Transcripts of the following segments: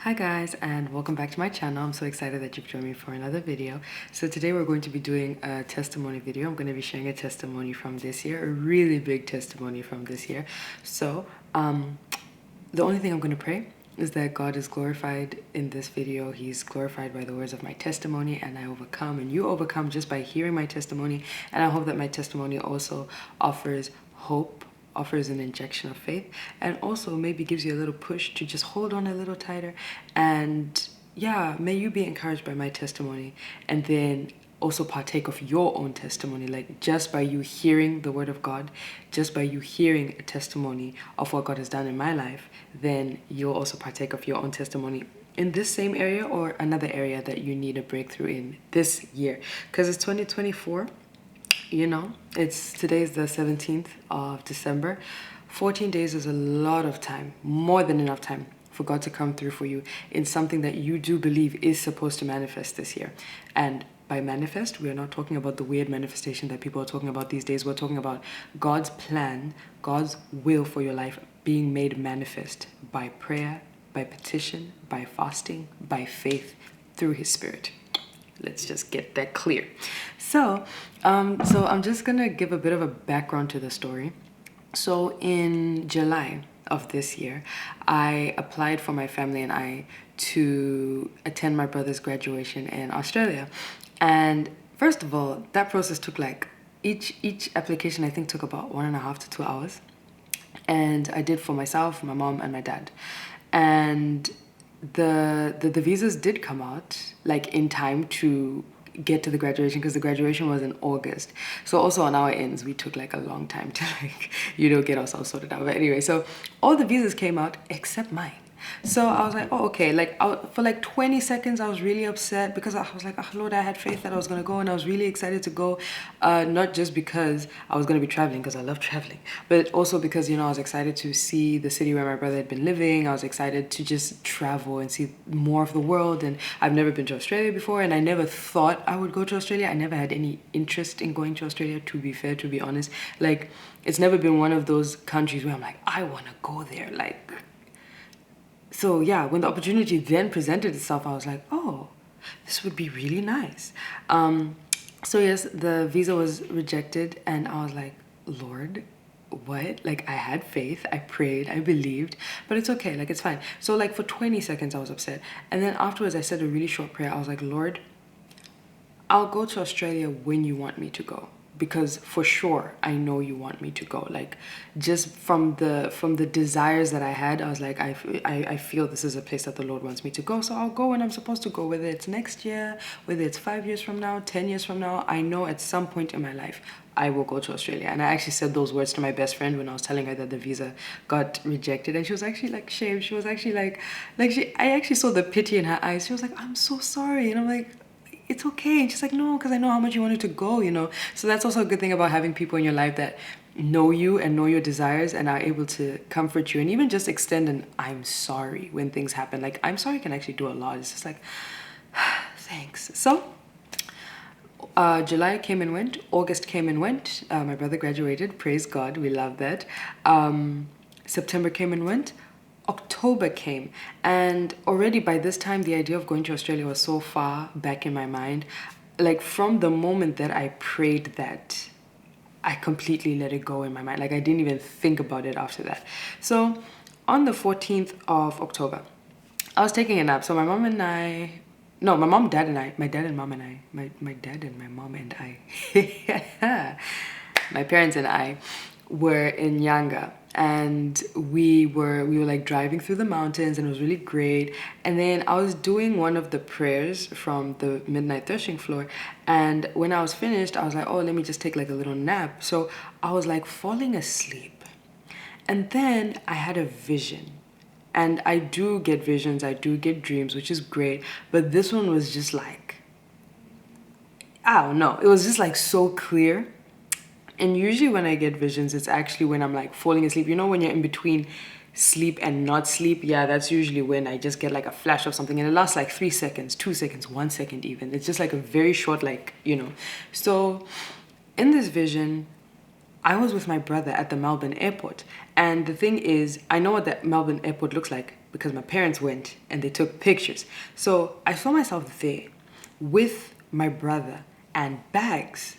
Hi guys, and welcome back to my channel. I'm so excited that you've joined me for another video. So today we're going to be doing a testimony video. I'm going to be sharing a testimony from this year, a really big testimony from this year. So the only thing I'm going to pray is that God is glorified in this video. He's glorified by the words of my testimony, and I overcome and you overcome just by hearing my testimony. And I hope that my testimony also offers hope, offers an injection of faith, and also maybe gives you a little push to just hold on a little tighter. And yeah, may you be encouraged by my testimony, and then also partake of your own testimony. Like, just by you hearing the word of God, just by you hearing a testimony of what God has done in my life, then you'll also partake of your own testimony in this same area or another area that you need a breakthrough in this year, because it's 2024. You know, today's the 17th of December. 14 days is a lot of time, more than enough time for God to come through for you in something that you do believe is supposed to manifest this year. And by manifest, we are not talking about the weird manifestation that people are talking about these days. We're talking about God's plan, God's will for your life being made manifest by prayer, by petition, by fasting, by faith, through His Spirit. Let's just get that clear. So I'm just gonna give a bit of a background to the story. So in July of this year, I applied for my family and I to attend my brother's graduation in Australia. And first of all, that process took like each application I think took about 1.5 to 2 hours. And I did for myself, my mom, and my dad. And the visas did come out like in time to get to the graduation, because the graduation was in August. So also on our ends, we took like a long time to get ourselves sorted out. But anyway, so all the visas came out except mine. So I was like, oh, okay. Like for like 20 seconds, I was really upset because I was like, oh, Lord, I had faith that I was going to go, and I was really excited to go. Not just because I was going to be traveling, because I love traveling, but also because, I was excited to see the city where my brother had been living. I was excited to just travel and see more of the world. And I've never been to Australia before, and I never thought I would go to Australia. I never had any interest in going to Australia, to be fair, to be honest. Like, it's never been one of those countries where I'm like, I want to go there. So yeah, when the opportunity then presented itself, I was like, oh, this would be really nice. So yes, the visa was rejected, and I was like, Lord, what? Like, I had faith, I prayed, I believed, but it's okay, like, it's fine. So like for 20 seconds I was upset, and then afterwards I said a really short prayer. I was like, Lord, I'll go to Australia when you want me to go, because for sure I know you want me to go. Like, just from the desires that I had, I was like, I feel this is a place that the Lord wants me to go, so I'll go when I'm supposed to go, whether it's next year, whether it's 5 years from now, 10 years from now. I know at some point in my life I will go to Australia. And I actually said those words to my best friend when I was telling her that the visa got rejected, and she was actually like shamed. She was actually I actually saw the pity in her eyes. She was like, I'm so sorry. And I'm like, it's okay. And she's like, no, because I know how much you wanted to go, So that's also a good thing about having people in your life that know you and know your desires and are able to comfort you, and even just extend an I'm sorry when things happen. Like, I'm sorry can actually do a lot. It's just like, thanks. So July came and went. August came and went. My brother graduated. Praise God. We love that. September came and went. October came, and already by this time the idea of going to Australia was so far back in my mind. Like, from the moment that I prayed that, I completely let it go in my mind. Like, I didn't even think about it after that. So on the 14th of October, I was taking a nap. So my mom and I, no, my mom, dad and I, my dad and mom and I, my dad and my mom and I, my parents and I were in Yanga, and we were like driving through the mountains, and it was really great. And then I was doing one of the prayers from the midnight threshing floor, and when I was finished, I was like, oh, let me just take like a little nap. So I was like falling asleep, and then I had a vision. And I do get visions, I do get dreams, which is great, but this one was just like, I don't know, it was just like so clear. And usually when I get visions, it's actually when I'm like falling asleep. When you're in between sleep and not sleep? Yeah, that's usually when I just get like a flash of something, and it lasts like 3 seconds, 2 seconds, 1 second even. It's just like a very short, So in this vision, I was with my brother at the Melbourne airport. And the thing is, I know what the Melbourne airport looks like because my parents went and they took pictures. So I saw myself there with my brother and bags.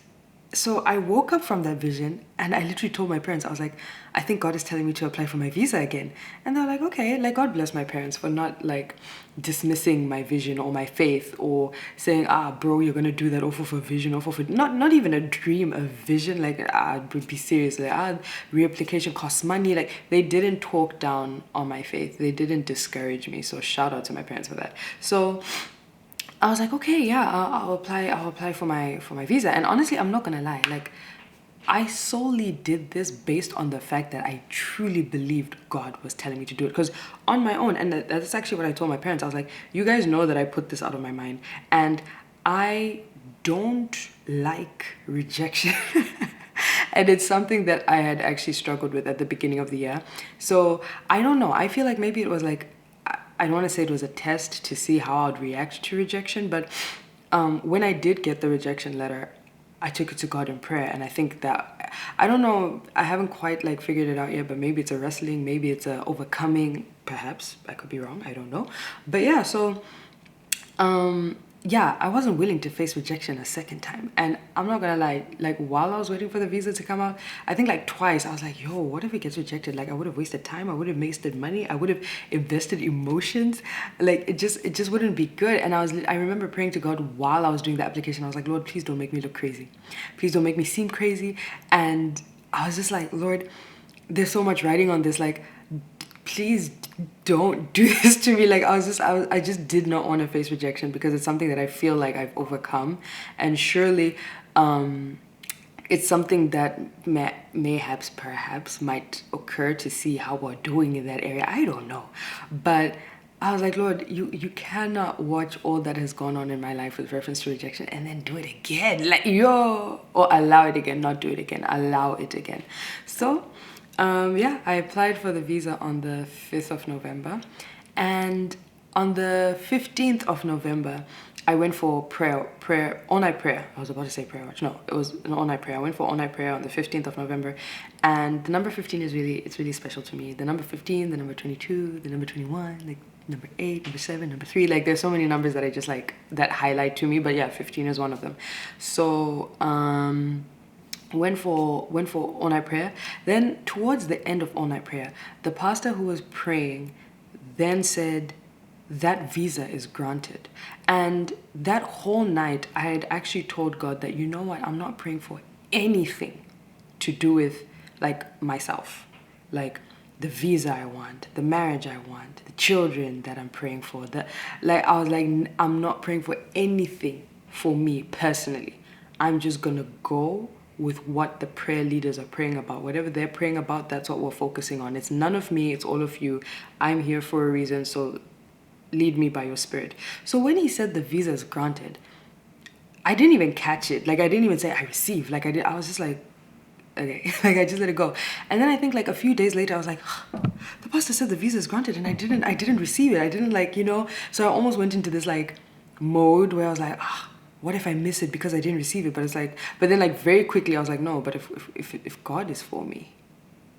So I woke up from that vision and I literally told my parents, I was like, I think God is telling me to apply for my visa again. And they're like, okay, like God bless my parents for not like dismissing my vision or my faith or saying, bro, you're gonna do that off of a vision, off of not even a dream, a vision. Like, would be serious. Like, reapplication costs money. Like, they didn't talk down on my faith. They didn't discourage me. So shout out to my parents for that. So I was like, okay, yeah, I'll apply for my visa. And honestly, I'm not gonna lie, like, I solely did this based on the fact that I truly believed God was telling me to do it. Because on my own, and that's actually what I told my parents, I was like, you guys know that I put this out of my mind, and I don't like rejection. And it's something that I had actually struggled with at the beginning of the year. So I don't know, I feel like maybe it was like, I don't want to say it was a test to see how I'd react to rejection, but when I did get the rejection letter, I took it to God in prayer. And I think that, I don't know, I haven't quite like figured it out yet, but maybe it's a wrestling, maybe it's a overcoming, perhaps. I could be wrong, I don't know. But yeah, so yeah, I wasn't willing to face rejection a second time. And I'm not gonna lie, like while I was waiting for the visa to come out, I think like twice I was like, yo, what if it gets rejected? Like I would have wasted time, I would have wasted money, I would have invested emotions. Like it just wouldn't be good. And I remember praying to God while I was doing the application. I was like, Lord, please don't make me look crazy. Please don't make me seem crazy. And I was just like, Lord, there's so much writing on this, like, please don't do this to me. Like I just did not want to face rejection because it's something that I feel like I've overcome, and surely it's something that perhaps might occur to see how we're doing in that area. I don't know, but I was like, Lord, you cannot watch all that has gone on in my life with reference to rejection and then do it again, like or allow it again, not do it again, allow it again. So yeah, I applied for the visa on the 5th of November, and on the 15th of November, I went for all-night prayer. I was about to say prayer watch. No, it was an all-night prayer. I went for all-night prayer on the 15th of November, and the number 15 is really special to me. The number 15, the number 22, the number 21, like number 8, number 7, number 3. Like there's so many numbers that I just like that highlight to me. But yeah, 15 is one of them. So went for all-night prayer. Then towards the end of all-night prayer, the pastor who was praying then said that visa is granted. And that whole night I had actually told God that, you know what, I'm not praying for anything to do with like myself, like the visa I want, the marriage I want, the children that I'm praying for. I was like, I'm not praying for anything for me personally. I'm just gonna go with what the prayer leaders are praying about. Whatever they're praying about, that's what we're focusing on. It's none of me, it's all of you. I'm here for a reason, so lead me by your spirit. So when he said the visa is granted, I didn't even catch it. Like I didn't even say I received. I was just like, okay, like I just let it go. And then I think like a few days later, I was like, the pastor said the visa is granted and I didn't receive it. I didn't like, so I almost went into this like mode where I was like, what if I miss it because I didn't receive it? But it's like, but then like very quickly I was like, no, but if God is for me,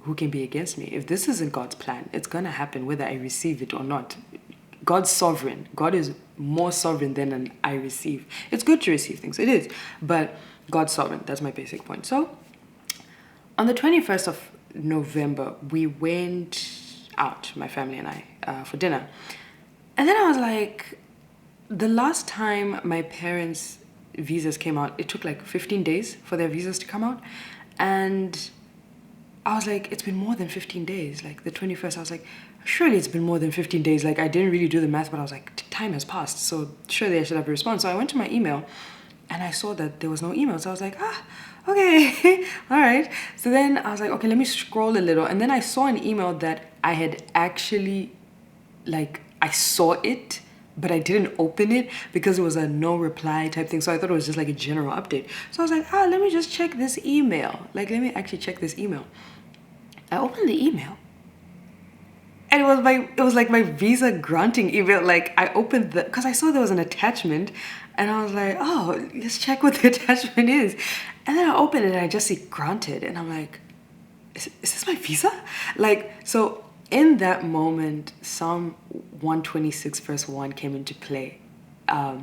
who can be against me? If this isn't God's plan, it's gonna happen whether I receive it or not. God's sovereign. God is more sovereign than I receive. It's good to receive things, it is, but God's sovereign. That's my basic point. So on the 21st of November, we went out, my family and I, for dinner. And then I was like, the last time my parents' visas came out, it took like 15 days for their visas to come out. And I was like, it's been more than 15 days. Like the 21st, I was like, surely it's been more than 15 days. Like I didn't really do the math, but I was like, time has passed. So surely I should have a response. So I went to my email and I saw that there was no email. So I was like, okay, all right. So then I was like, okay, let me scroll a little. And then I saw an email that I had actually, like, I saw it, but I didn't open it because it was a no reply type thing. So I thought it was just like a general update. So I was like, let me just check this email. Like, let me actually check this email. I opened the email. And it was like my visa granting email. Like I opened because I saw there was an attachment and I was like, oh, let's check what the attachment is. And then I opened it and I just see granted. And I'm like, is this my visa? Like, so in that moment, Psalm 126 verse 1 came into play,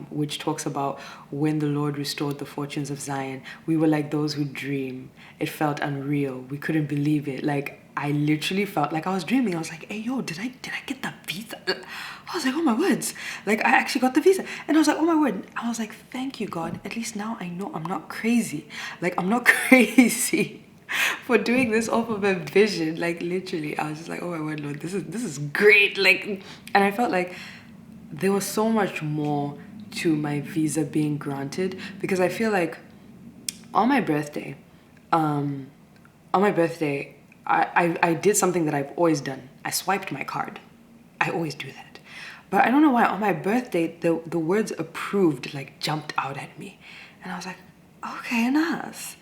which talks about when the Lord restored the fortunes of Zion. We were like those who dream. It felt unreal. We couldn't believe it. Like, I literally felt like I was dreaming. I was like, hey, yo, did I get the visa? I was like, oh my words. Like, I actually got the visa. And I was like, oh my word. I was like, thank you, God. At least now I know I'm not crazy. Like, I'm not crazy for doing this off of a vision. Like, literally, I was just like, oh my word, Lord, this is great. Like, and I felt like there was so much more to my visa being granted, because I feel like on my birthday, um, I did something that I've always done. I swiped my card. I always do that. But I don't know why on my birthday, the words approved like jumped out at me. And I was like, okay, nice.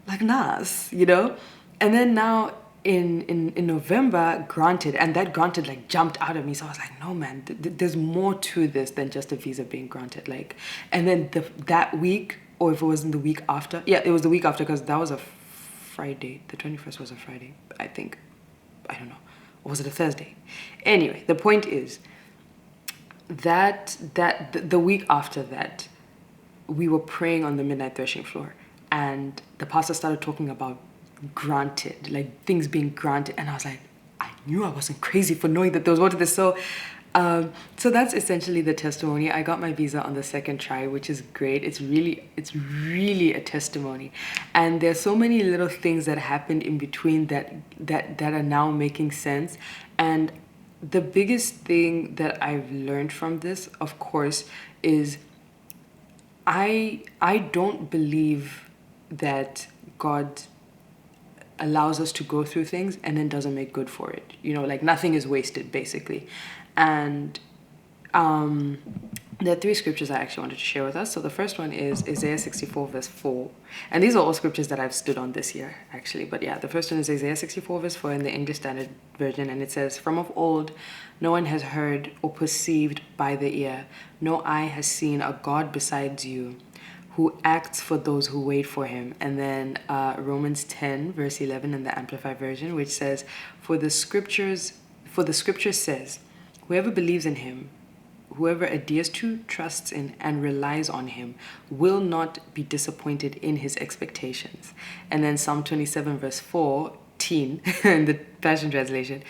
Like nice, you know? And then now in November, granted, and that granted like jumped out at me. So I was like, no man, there's more to this than just a visa being granted. Like, and then that week, or if it wasn't the week after, yeah, it was the week after, because that was a Friday. The 21st was a Friday, I think. I don't know. Or was it a Thursday? Anyway, the point is that the week after that, we were praying on the midnight threshing floor, and the pastor started talking about granted, like things being granted, and I was like, I knew I wasn't crazy for knowing that there was more to this. So that's essentially the testimony. I got my visa on the second try, which is great. It's really a testimony. And there's so many little things that happened in between that are now making sense. And the biggest thing that I've learned from this, of course, is I don't believe that God allows us to go through things and then doesn't make good for it. You know, like nothing is wasted, basically. And there are three scriptures I actually wanted to share with us. So the first one is Isaiah 64 verse 4. And these are all scriptures that I've stood on this year, actually. But yeah, the first one is Isaiah 64 verse 4 in the English Standard Version. And it says, from of old, no one has heard or perceived by the ear. No eye has seen a God besides you, who acts for those who wait for him. And then Romans 10 verse 11 in the Amplified Version, which says, for the scripture says, whoever believes in him, whoever adheres to, trusts in, and relies on him will not be disappointed in his expectations. And then Psalm 27 verse 14 in the Passion Translation,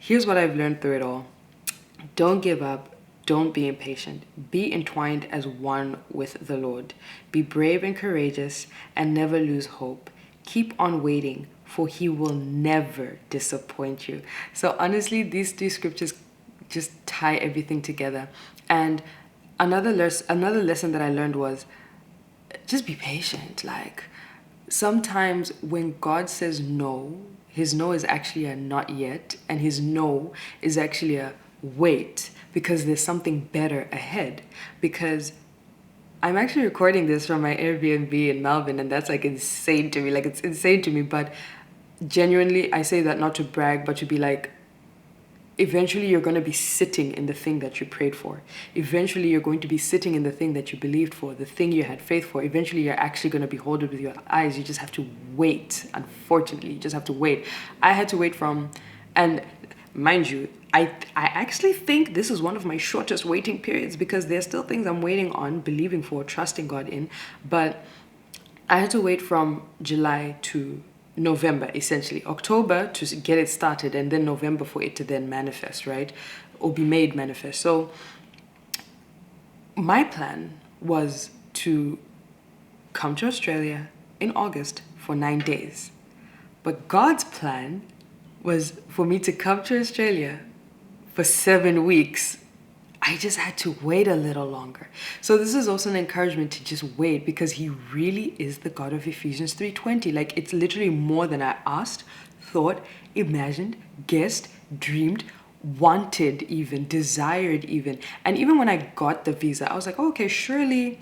here's what I've learned through it all. Don't give up. Don't be impatient. Be entwined as one with the Lord. Be brave and courageous, and never lose hope. Keep on waiting, for he will never disappoint you. So honestly, these three scriptures just tie everything together. And another lesson that I learned was just be patient. Like, sometimes when God says no, his no is actually a not yet, and his no is actually a wait, because there's something better ahead. Because I'm actually recording this from my Airbnb in Melbourne, and that's like insane to me. Like, it's insane to me, but genuinely, I say that not to brag, but to be like, eventually you're going to be sitting in the thing that you prayed for. Eventually you're going to be sitting in the thing that you believed for, the thing you had faith for. Eventually you're actually going to behold it with your eyes. You just have to wait. Unfortunately, you just have to wait. I had to wait and mind you, I actually think this is one of my shortest waiting periods, because there's still things I'm waiting on, believing for, trusting God in. But I had to wait from July to November, essentially. October to get it started, and then November for it to then manifest, right? Or be made manifest. So my plan was to come to Australia in August for 9 days. But God's plan was for me to come to Australia for 7 weeks. I just had to wait a little longer. So this is also an encouragement to just wait, because he really is the God of Ephesians 3:20. Like, it's literally more than I asked, thought, imagined, guessed, dreamed, wanted even, desired even. And even when I got the visa, I was like, oh, okay, surely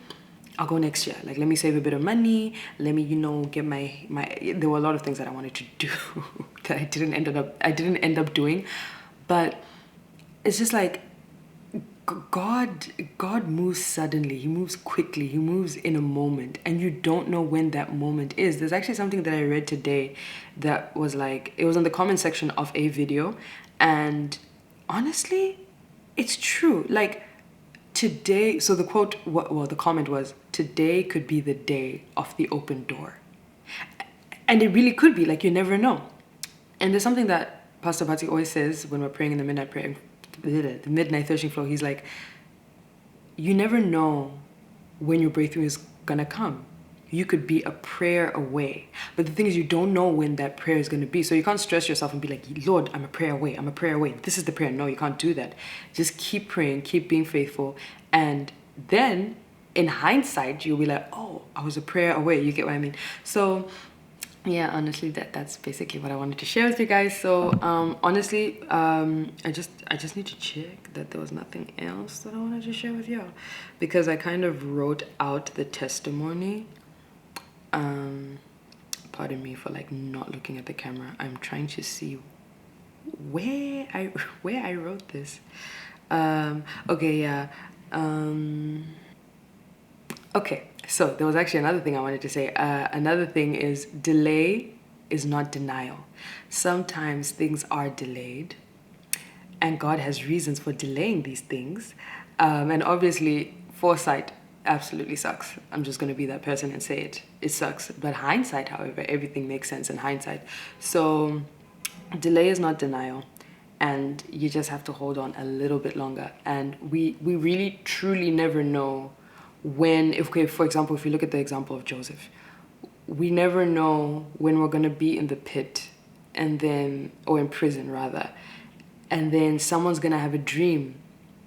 I'll go next year. Like, let me save a bit of money. Let me, get my there were a lot of things that I wanted to do that I didn't end up doing. But it's just like, God moves suddenly. He moves quickly. He moves in a moment, and you don't know when that moment is. There's actually something that I read today that was like, it was in the comment section of a video, and honestly, it's true. Like today, so the quote, well, the comment was, today could be the day of the open door. And it really could be, like, you never know. And there's something that Pastor Bati always says when we're praying in the midnight prayer, the midnight threshing floor. He's like, you never know when your breakthrough is gonna come. You could be a prayer away. But the thing is, you don't know when that prayer is gonna be. So you can't stress yourself and be like, Lord, I'm a prayer away. I'm a prayer away. This is the prayer. No, you can't do that. Just keep praying, keep being faithful. And then in hindsight, you'll be like, oh, I was a prayer away. You get what I mean? So yeah, honestly, that's basically what I wanted to share with you guys. So honestly, I just need to check that there was nothing else that I wanted to share with y'all, because I kind of wrote out the testimony. Pardon me for like not looking at the camera. I'm trying to see where I wrote this. Okay, yeah. Okay, so there was actually another thing I wanted to say. Another thing is, delay is not denial. Sometimes things are delayed, and God has reasons for delaying these things. And obviously, foresight absolutely sucks. I'm just going to be that person and say it. It sucks. But hindsight, however, everything makes sense in hindsight. So delay is not denial. And you just have to hold on a little bit longer. And we really, truly never know when, okay, for example, if you look at the example of Joseph, we never know when we're going to be in the pit and then, or in prison rather, and then someone's going to have a dream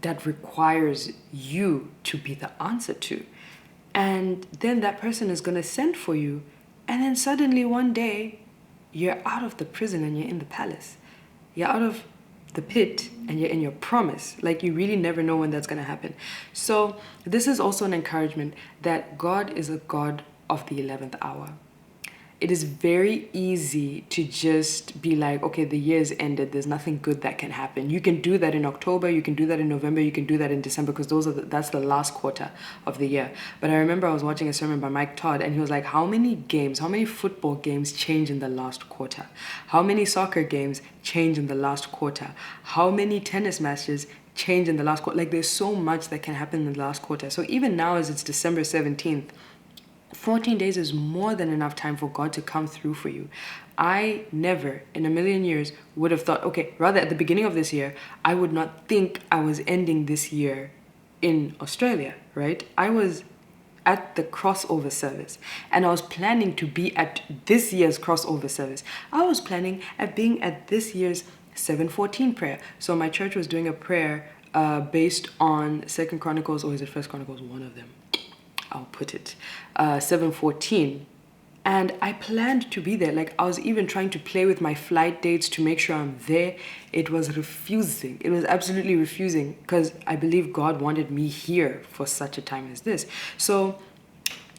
that requires you to be the answer to. And then that person is going to send for you, and then suddenly one day you're out of the prison and you're in the palace. You're out of the pit and you're in your promise. Like, you really never know when that's going to happen. So this is also an encouragement that God is a God of the 11th hour. It is very easy to just be like, okay, the year's ended, there's nothing good that can happen. You can do that in October, you can do that in November, you can do that in December, because that's the last quarter of the year. But I remember I was watching a sermon by Mike Todd, and he was like, how many football games change in the last quarter? How many soccer games change in the last quarter? How many tennis matches change in the last quarter? Like, there's so much that can happen in the last quarter. So even now, as it's December 17th, 14 days is more than enough time for God to come through for you. I never in a million years would have thought, okay, rather at the beginning of this year, I would not think I was ending this year in Australia, right? I was at the crossover service, and I was planning to be at this year's crossover service. I was planning at being at this year's 7:14 prayer. So my church was doing a prayer based on Second Chronicles, or is it First Chronicles? One of them. I'll put it, 7:14. And I planned to be there. Like, I was even trying to play with my flight dates to make sure I'm there. It was refusing. It was absolutely refusing, because I believe God wanted me here for such a time as this. So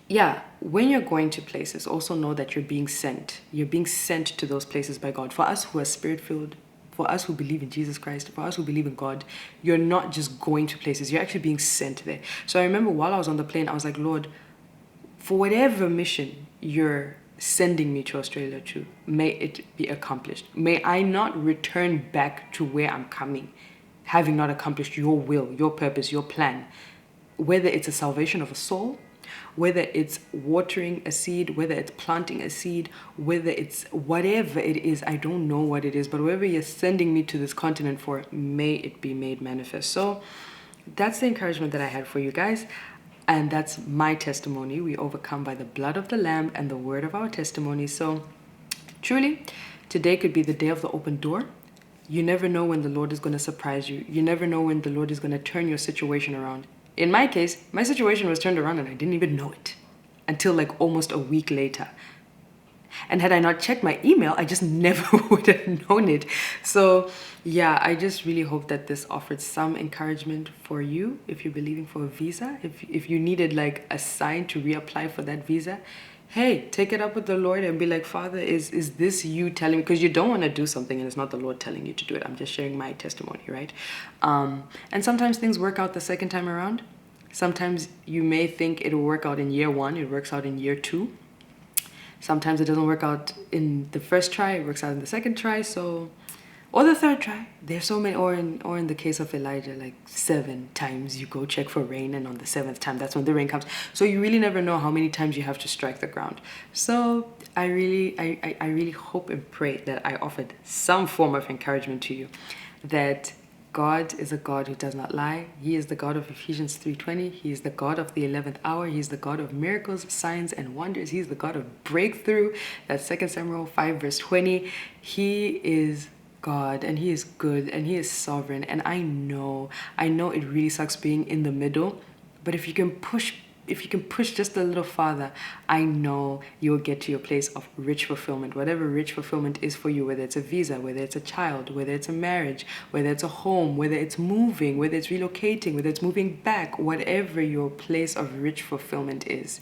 yeah, when you're going to places, also know that you're being sent. You're being sent to those places by God. For us who are spirit-filled, for us who believe in Jesus Christ, for us who believe in God, you're not just going to places, you're actually being sent there. So I remember while I was on the plane, I was like, Lord, for whatever mission you're sending me to Australia to, may it be accomplished. May I not return back to where I'm coming, having not accomplished your will, your purpose, your plan. Whether it's a salvation of a soul, whether it's watering a seed, whether it's planting a seed, whether it's whatever it is, I don't know what it is, but wherever you're sending me to this continent for, may it be made manifest. So that's the encouragement that I had for you guys. And that's my testimony. We overcome by the blood of the Lamb and the word of our testimony. So truly, today could be the day of the open door. You never know when the Lord is going to surprise you. You never know when the Lord is going to turn your situation around. In my case, my situation was turned around and I didn't even know it until like almost a week later. And had I not checked my email, I just never would have known it. So yeah, I just really hope that this offered some encouragement for you if you're believing for a visa. If you needed like a sign to reapply for that visa, hey, take it up with the Lord and be like, Father, is this you telling me? Because you don't want to do something and it's not the Lord telling you to do it. I'm just sharing my testimony, right? And sometimes things work out the second time around. Sometimes you may think it'll work out in year 1, it works out in year 2. Sometimes it doesn't work out in the first try, it works out in the second try, or the third try. There's so many, or in the case of Elijah, like 7 times you go check for rain, and on the 7th time, that's when the rain comes. So you really never know how many times you have to strike the ground. So I really hope and pray that I offered some form of encouragement to you, that God is a God who does not lie. He is the God of Ephesians 3:20. He is the God of the 11th hour. He is the God of miracles, signs, and wonders. He is the God of breakthrough. That's 2 Samuel 5 verse 20. He is God, and he is good, and he is sovereign. And I know it really sucks being in the middle, but if you can push just a little farther, I know you'll get to your place of rich fulfillment. Whatever rich fulfillment is for you, whether it's a visa, whether it's a child, whether it's a marriage, whether it's a home, whether it's moving, whether it's relocating, whether it's moving back, whatever your place of rich fulfillment is,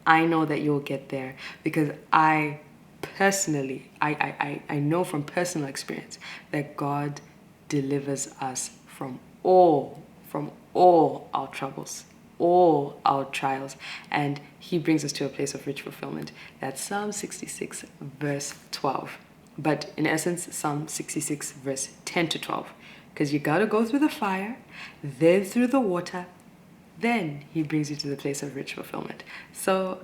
I know that you'll get there, because I personally, I know from personal experience that God delivers us from all our troubles, all our trials, and he brings us to a place of rich fulfillment. That's Psalm 66 verse 12. But in essence, Psalm 66 verse 10 to 12. Because you got to go through the fire, then through the water, then he brings you to the place of rich fulfillment. So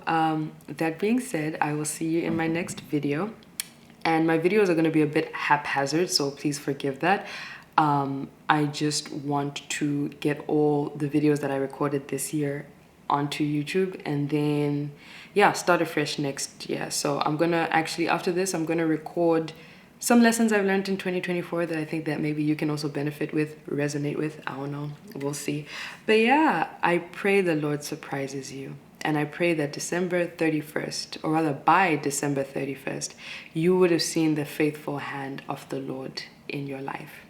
that being said, I will see you in my next video. And my videos are going to be a bit haphazard, so please forgive that. I just want to get all the videos that I recorded this year onto YouTube, and then start afresh next year. So I'm gonna actually, after this, I'm gonna record some lessons I've learned in 2024 that I think that maybe you can also benefit with, resonate with. I don't know, we'll see. But yeah, I pray the Lord surprises you. And I pray that December 31st, or rather by December 31st, you would have seen the faithful hand of the Lord in your life.